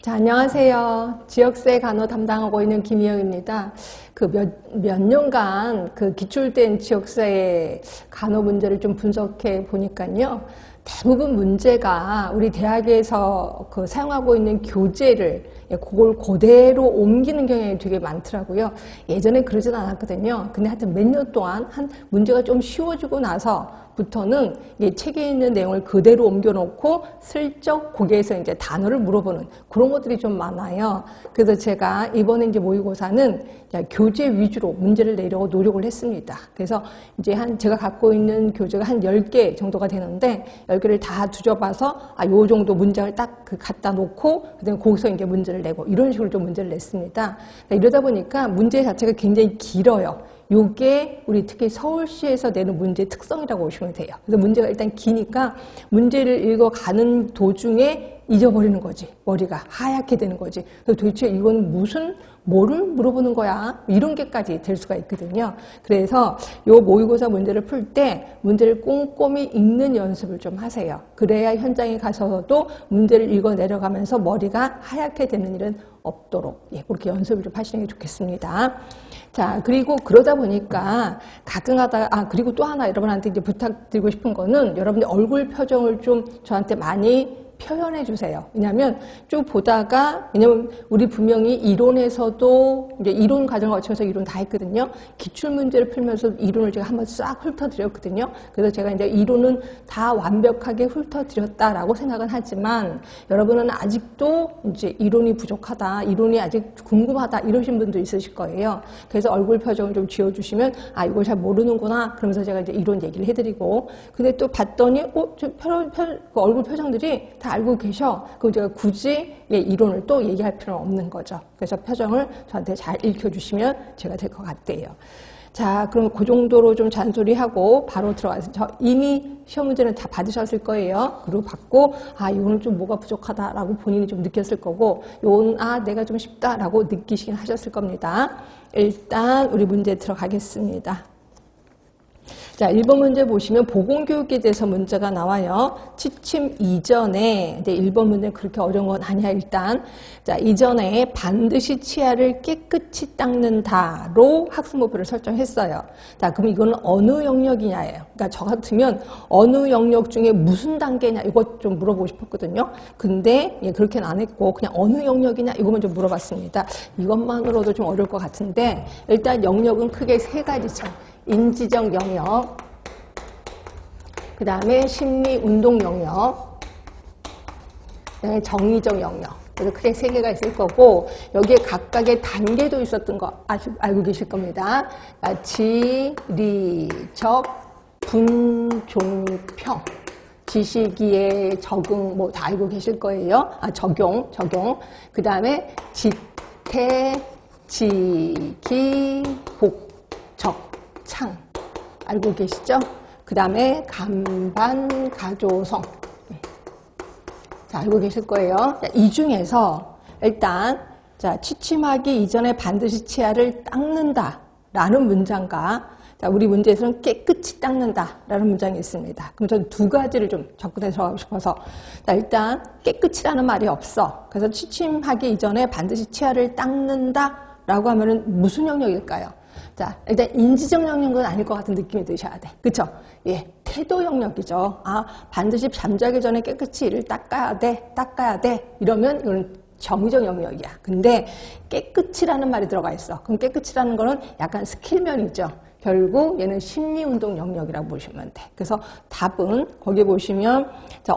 자, 안녕하세요. 지역세 간호 담당하고 있는 김희영입니다. 몇 년간 기출된 지역사회 간호 문제를 좀 분석해 보니까요. 대부분 문제가 우리 대학에서 사용하고 있는 교재를 그걸 그대로 옮기는 경향이 되게 많더라고요. 예전에 그러진 않았거든요. 근데 하여튼 몇 년 동안 문제가 좀 쉬워지고 나서부터는 책에 있는 내용을 그대로 옮겨놓고 슬쩍 거기에서 이제 단어를 물어보는 그런 것들이 좀 많아요. 그래서 제가 이번에 이제 모의고사는 교재 위주로 문제를 내려고 노력을 했습니다. 그래서 이제 제가 갖고 있는 교재가 한 10개 정도가 되는데 10개를 다 뒤져봐서 요 정도 문장을 딱 갖다 놓고 그다음에 거기서 이제 문제를 내고 이런 식으로 좀 문제를 냈습니다. 이러다 보니까 문제 자체가 굉장히 길어요. 요게 우리 특히 서울시에서 내는 문제의 특성이라고 보시면 돼요. 그래서 문제가 일단 기니까 문제를 읽어가는 도중에 잊어버리는 거지. 머리가 하얗게 되는 거지. 그래서 도대체 이건 뭐를 물어보는 거야? 이런 게까지 될 수가 있거든요. 그래서 요 모의고사 문제를 풀 때 문제를 꼼꼼히 읽는 연습을 좀 하세요. 그래야 현장에 가서도 문제를 읽어 내려가면서 머리가 하얗게 되는 일은 없도록 그렇게 연습을 좀 하시는 게 좋겠습니다. 자, 그리고 그러다 보니까 가끔 하다가 그리고 또 하나 여러분한테 이제 부탁드리고 싶은 거는 여러분들 얼굴 표정을 좀 저한테 많이 표현해 주세요. 왜냐면 쭉 보다가, 왜냐면 우리 분명히 이론에서도 이제 이론 과정을 거쳐서 이론 다 했거든요. 기출문제를 풀면서 이론을 제가 한번 싹 훑어드렸거든요. 그래서 제가 이제 이론은 다 완벽하게 훑어드렸다라고 생각은 하지만 여러분은 아직도 이제 이론이 부족하다, 이론이 아직 궁금하다 이러신 분도 있으실 거예요. 그래서 얼굴 표정을 좀 지어주시면 이걸 잘 모르는구나. 그러면서 제가 이제 이론 얘기를 해드리고, 근데 또 봤더니 그 얼굴 표정들이 다 알고 계셔. 그럼 제가 굳이 이론을 또 얘기할 필요는 없는 거죠. 그래서 표정을 저한테 잘 읽혀주시면 제가 될 것 같아요. 자, 그럼 그 정도로 좀 잔소리하고 바로 들어가서 이미 시험 문제는 다 받으셨을 거예요. 그리고 받고 이거는 좀 뭐가 부족하다라고 본인이 좀 느꼈을 거고, 이건 내가 좀 쉽다라고 느끼시긴 하셨을 겁니다. 일단 우리 문제 들어가겠습니다. 자, 1번 문제 보시면 보건교육에 대해서 문제가 나와요. 취침 이전에, 근데 1번 문제는 그렇게 어려운 건 아니야, 일단. 자, 이전에 반드시 치아를 깨끗이 닦는다로 학습 목표를 설정했어요. 자, 그럼 이거는 어느 영역이냐예요. 그러니까 저 같으면 어느 영역 중에 무슨 단계냐, 이것 좀 물어보고 싶었거든요. 근데 그렇게는 안 했고, 그냥 어느 영역이냐, 이것만 좀 물어봤습니다. 이것만으로도 좀 어려울 것 같은데, 일단 영역은 크게 3가지죠. 인지적 영역, 그 다음에 심리 운동 영역, 그다음에 정의적 영역. 그래서 크게 3개가 있을 거고, 여기에 각각의 단계도 있었던 거 알고 계실 겁니다. 지리적 분종평, 지식이의 적응 다 알고 계실 거예요. 적용. 그 다음에 지태, 지기, 복적. 창 알고 계시죠? 그 다음에 간반, 가조성 알고 계실 거예요. 자, 이 중에서 일단 취침하기 이전에 반드시 치아를 닦는다 라는 문장과 우리 문제에서는 깨끗이 닦는다 라는 문장이 있습니다. 그럼 저는 2가지를 좀 접근해 들어가고 싶어서, 일단 깨끗이라는 말이 없어. 그래서 취침하기 이전에 반드시 치아를 닦는다 라고 하면은 무슨 영역일까요? 자, 일단 인지적 영역은 아닐 것 같은 느낌이 드셔야 돼. 그쵸? 태도 영역이죠. 반드시 잠자기 전에 깨끗이 이를 닦아야 돼. 이러면 이건 정의적 영역이야. 근데 깨끗이라는 말이 들어가 있어. 그럼 깨끗이라는 거는 약간 스킬면이죠. 결국 얘는 심리운동 영역이라고 보시면 돼. 그래서 답은 거기 보시면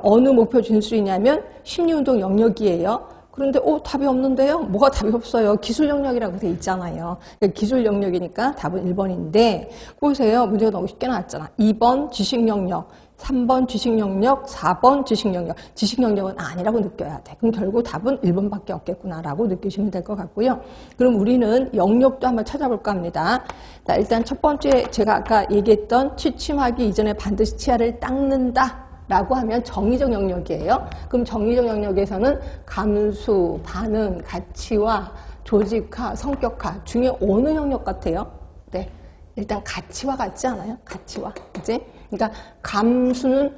어느 목표 진수이냐면 심리운동 영역이에요. 그런데 답이 없는데요? 뭐가 답이 없어요? 기술 영역이라고 돼 있잖아요. 기술 영역이니까 답은 1번인데 보세요. 문제가 너무 쉽게 나왔잖아. 2번 지식 영역, 3번 지식 영역, 4번 지식 영역. 지식 영역은 아니라고 느껴야 돼. 그럼 결국 답은 1번밖에 없겠구나라고 느끼시면 될 것 같고요. 그럼 우리는 영역도 한번 찾아볼까 합니다. 자, 일단 첫 번째 제가 아까 얘기했던 취침하기 이전에 반드시 치아를 닦는다 라고 하면 정의적 영역이에요. 그럼 정의적 영역에서는 감수, 반응, 가치화, 조직화, 성격화 중에 어느 영역 같아요? 네, 일단 가치화 같지 않아요? 가치화, 그치? 그러니까 감수는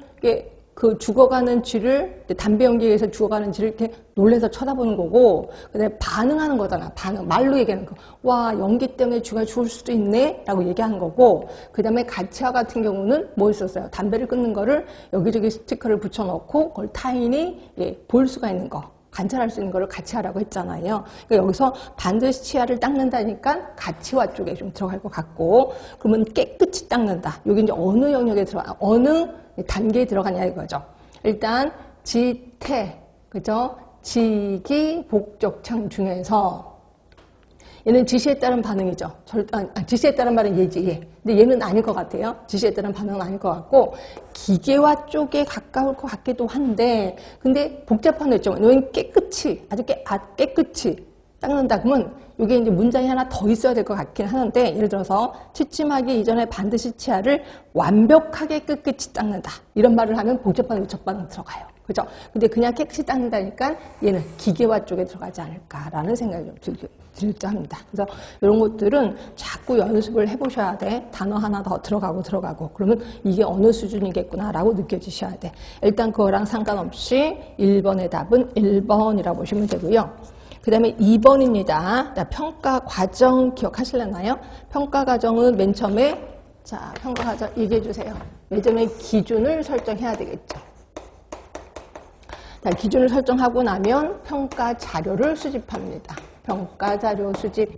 그 죽어가는 쥐를, 담배 연기에서 죽어가는 쥐를 이렇게 놀래서 쳐다보는 거고, 그다음에 반응하는 거잖아. 반응. 말로 얘기하는 거. 와, 연기 때문에 쥐가 죽을 수도 있네? 라고 얘기하는 거고, 그 다음에 가치화 같은 경우는 뭐 있었어요? 담배를 끊는 거를 여기저기 스티커를 붙여놓고, 그걸 타인이 볼 수가 있는 거. 관찰할 수 있는 거를 가치화라고 했잖아요. 그러니까 여기서 반드시 치아를 닦는다니까 가치화 쪽에 좀 들어갈 것 같고, 그러면 깨끗이 닦는다. 여기 이제 어느 영역에 들어가, 어느 단계에 들어가냐 이거죠. 일단 지태, 그죠? 지기, 복적창 중에서 얘는 지시에 따른 반응이죠. 지시에 따른 말은 얘지, 얘. 근데 얘는 아닐 것 같아요. 지시에 따른 반응은 아닐 것 같고, 기계화 쪽에 가까울 것 같기도 한데, 근데 복잡한 거 있죠. 너는 깨끗이, 아주 깨끗이 닦는다. 그러면 이게 이제 문장이 하나 더 있어야 될 것 같긴 하는데, 예를 들어서 취침하기 이전에 반드시 치아를 완벽하게 깨끗이 닦는다. 이런 말을 하면 복잡한 의적 반응 들어가요. 그죠? 근데 그냥 깨끗이 닦는다니까 얘는 기계화 쪽에 들어가지 않을까라는 생각이 좀 들자 합니다. 그래서 이런 것들은 자꾸 연습을 해보셔야 돼. 단어 하나 더 들어가고 그러면 이게 어느 수준이겠구나라고 느껴지셔야 돼. 일단 그거랑 상관없이 1번의 답은 1번이라고 보시면 되고요. 그 다음에 2번입니다. 평가 과정 기억하실려나요? 평가 과정은 맨 처음에, 자, 평가 과정 얘기해 주세요. 맨 처음에 기준을 설정해야 되겠죠. 자, 기준을 설정하고 나면 평가 자료를 수집합니다. 평가 자료 수집.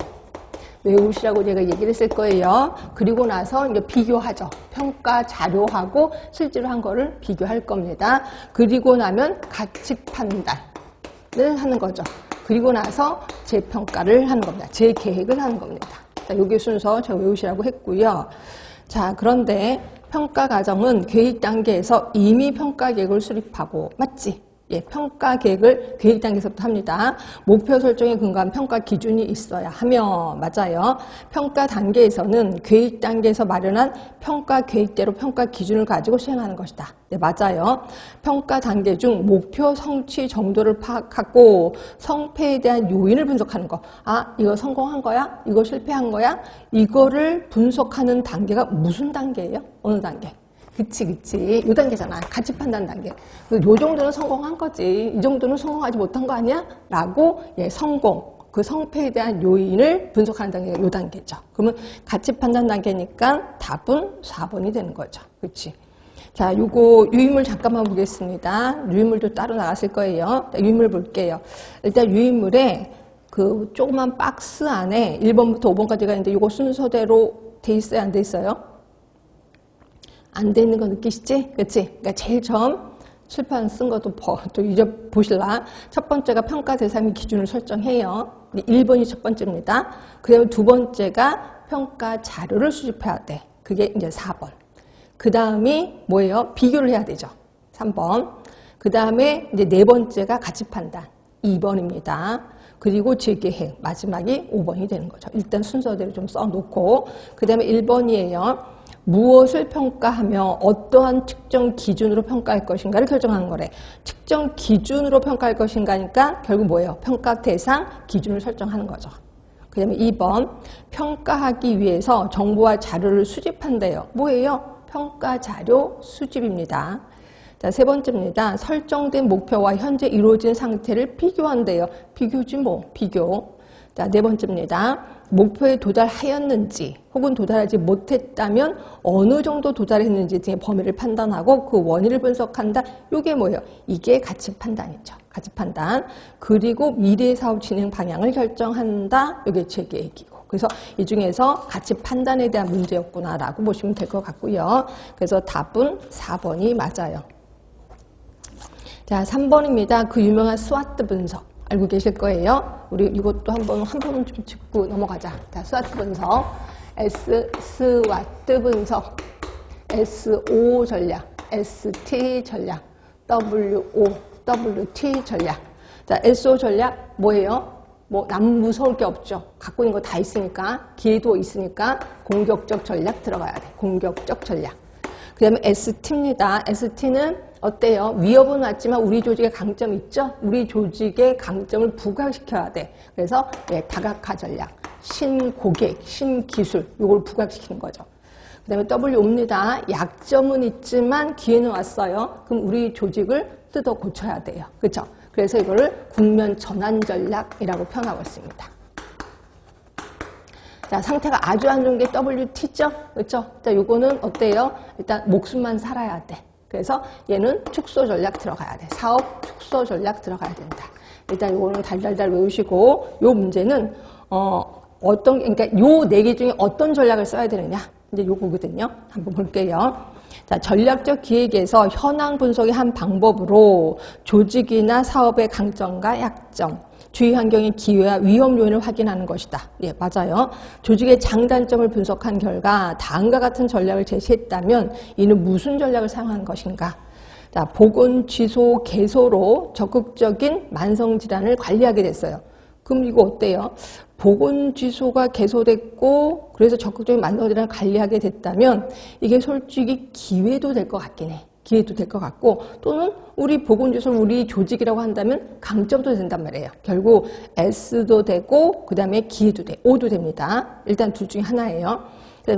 외우시라고 제가 얘기를 했을 거예요. 그리고 나서 이제 비교하죠. 평가 자료하고 실제로 한 거를 비교할 겁니다. 그리고 나면 가치 판단을 하는 거죠. 그리고 나서 재평가를 하는 겁니다. 재계획을 하는 겁니다. 자, 요게 순서 제가 외우시라고 했고요. 자, 그런데 평가 과정은 계획 단계에서 이미 평가 계획을 수립하고, 맞지? 예, 평가 계획을 계획 단계에서부터 합니다. 목표 설정에 근거한 평가 기준이 있어야 하며, 맞아요. 평가 단계에서는 계획 단계에서 마련한 평가 계획대로 평가 기준을 가지고 시행하는 것이다. 네, 맞아요. 평가 단계 중 목표 성취 정도를 파악하고 성패에 대한 요인을 분석하는 거. 아, 이거 성공한 거야? 이거 실패한 거야? 이거를 분석하는 단계가 무슨 단계예요? 어느 단계? 그치. 요 단계잖아. 가치 판단 단계. 요 정도는 성공한 거지. 이 정도는 성공하지 못한 거 아니야? 라고, 성공. 그 성패에 대한 요인을 분석하는 단계가 요 단계죠. 그러면 가치 판단 단계니까 답은 4번이 되는 거죠. 그치. 자, 요거 유인물 잠깐만 보겠습니다. 유인물도 따로 나갔을 거예요. 유인물 볼게요. 일단 유인물에 그 조그만 박스 안에 1번부터 5번까지가 있는데 요거 순서대로 돼 있어요? 안 돼 있어요? 안 돼 있는 거 느끼시지? 그치? 그러니까 제일 처음 칠판 쓴 것도 또 잊어보실라. 첫 번째가 평가 대상 기준을 설정해요. 1번이 첫 번째입니다. 그 다음에 두 번째가 평가 자료를 수집해야 돼. 그게 이제 4번. 그 다음이 뭐예요? 비교를 해야 되죠. 3번. 그 다음에 이제 네 번째가 가치 판단. 2번입니다. 그리고 재계획. 마지막이 5번이 되는 거죠. 일단 순서대로 좀 써놓고. 그 다음에 1번이에요. 무엇을 평가하며 어떠한 특정 기준으로 평가할 것인가를 결정하는 거래. 특정 기준으로 평가할 것인가니까 결국 뭐예요? 평가 대상 기준을 설정하는 거죠. 그 다음에 2번 평가하기 위해서 정보와 자료를 수집한대요. 뭐예요? 평가 자료 수집입니다. 자, 세 번째입니다. 설정된 목표와 현재 이루어진 상태를 비교한대요. 비교지 뭐, 비교. 자, 네 번째입니다. 목표에 도달하였는지 혹은 도달하지 못했다면 어느 정도 도달했는지 등의 범위를 판단하고 그 원인을 분석한다. 이게 뭐예요? 이게 가치 판단이죠. 가치 판단. 그리고 미래 사업 진행 방향을 결정한다. 이게 재계획이고. 그래서 이 중에서 가치 판단에 대한 문제였구나라고 보시면 될 것 같고요. 그래서 답은 4번이 맞아요. 자, 3번입니다. 그 유명한 스와트 분석. 알고 계실 거예요. 우리 이것도 한 번은 좀 짚고 넘어가자. 자, 스와트 분석. 스와트 분석. SO 전략. ST 전략. WT 전략. 자, SO 전략 뭐예요? 뭐 남 무서울 게 없죠. 갖고 있는 거 다 있으니까, 기회도 있으니까 공격적 전략 들어가야 돼. 공격적 전략. 그 다음에 ST입니다. ST는 어때요? 위협은 왔지만 우리 조직의 강점이 있죠? 우리 조직의 강점을 부각시켜야 돼. 그래서 다각화 전략, 신고객, 신기술 이걸 부각시키는 거죠. 그 그다음에 WO입니다. 약점은 있지만 기회는 왔어요. 그럼 우리 조직을 뜯어 고쳐야 돼요. 그렇죠? 그래서 이거를 국면 전환 전략이라고 표현하고 있습니다. 자, 상태가 아주 안 좋은 게 WT죠? 그렇죠? 자, 요거는 어때요? 일단 목숨만 살아야 돼. 그래서 얘는 축소 전략 들어가야 돼. 사업 축소 전략 들어가야 된다. 일단 요거는 달달달 외우시고, 요 문제는 그러니까 요 네 개 중에 어떤 전략을 써야 되느냐? 이제 요거거든요. 한번 볼게요. 자, 전략적 기획에서 현황 분석의 한 방법으로 조직이나 사업의 강점과 약점, 주위 환경의 기회와 위험 요인을 확인하는 것이다. 예, 맞아요. 조직의 장단점을 분석한 결과 다음과 같은 전략을 제시했다면 이는 무슨 전략을 사용한 것인가? 자, 보건, 취소, 개소로 적극적인 만성질환을 관리하게 됐어요. 그럼 이거 어때요? 보건 취소가 개소됐고 그래서 적극적인 만성질환을 관리하게 됐다면 이게 솔직히 기회도 될 것 같긴 해. 기회도 될 것 같고 또는 우리 보건주소 우리 조직이라고 한다면 강점도 된단 말이에요. 결국 S도 되고 그 다음에 기회도 돼. O도 됩니다. 일단 둘 중에 하나예요.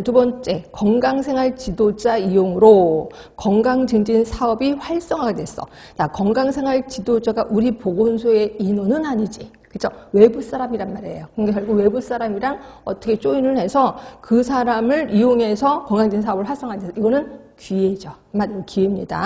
두 번째, 건강생활 지도자 이용으로 건강증진 사업이 활성화가 됐어. 자, 건강생활 지도자가 우리 보건소의 인원은 아니지. 그죠? 외부 사람이란 말이에요. 그러니까 결국 외부 사람이랑 어떻게 조인을 해서 그 사람을 이용해서 건강증진 사업을 활성화해서 이거는 기회죠. 한마디로 기회입니다.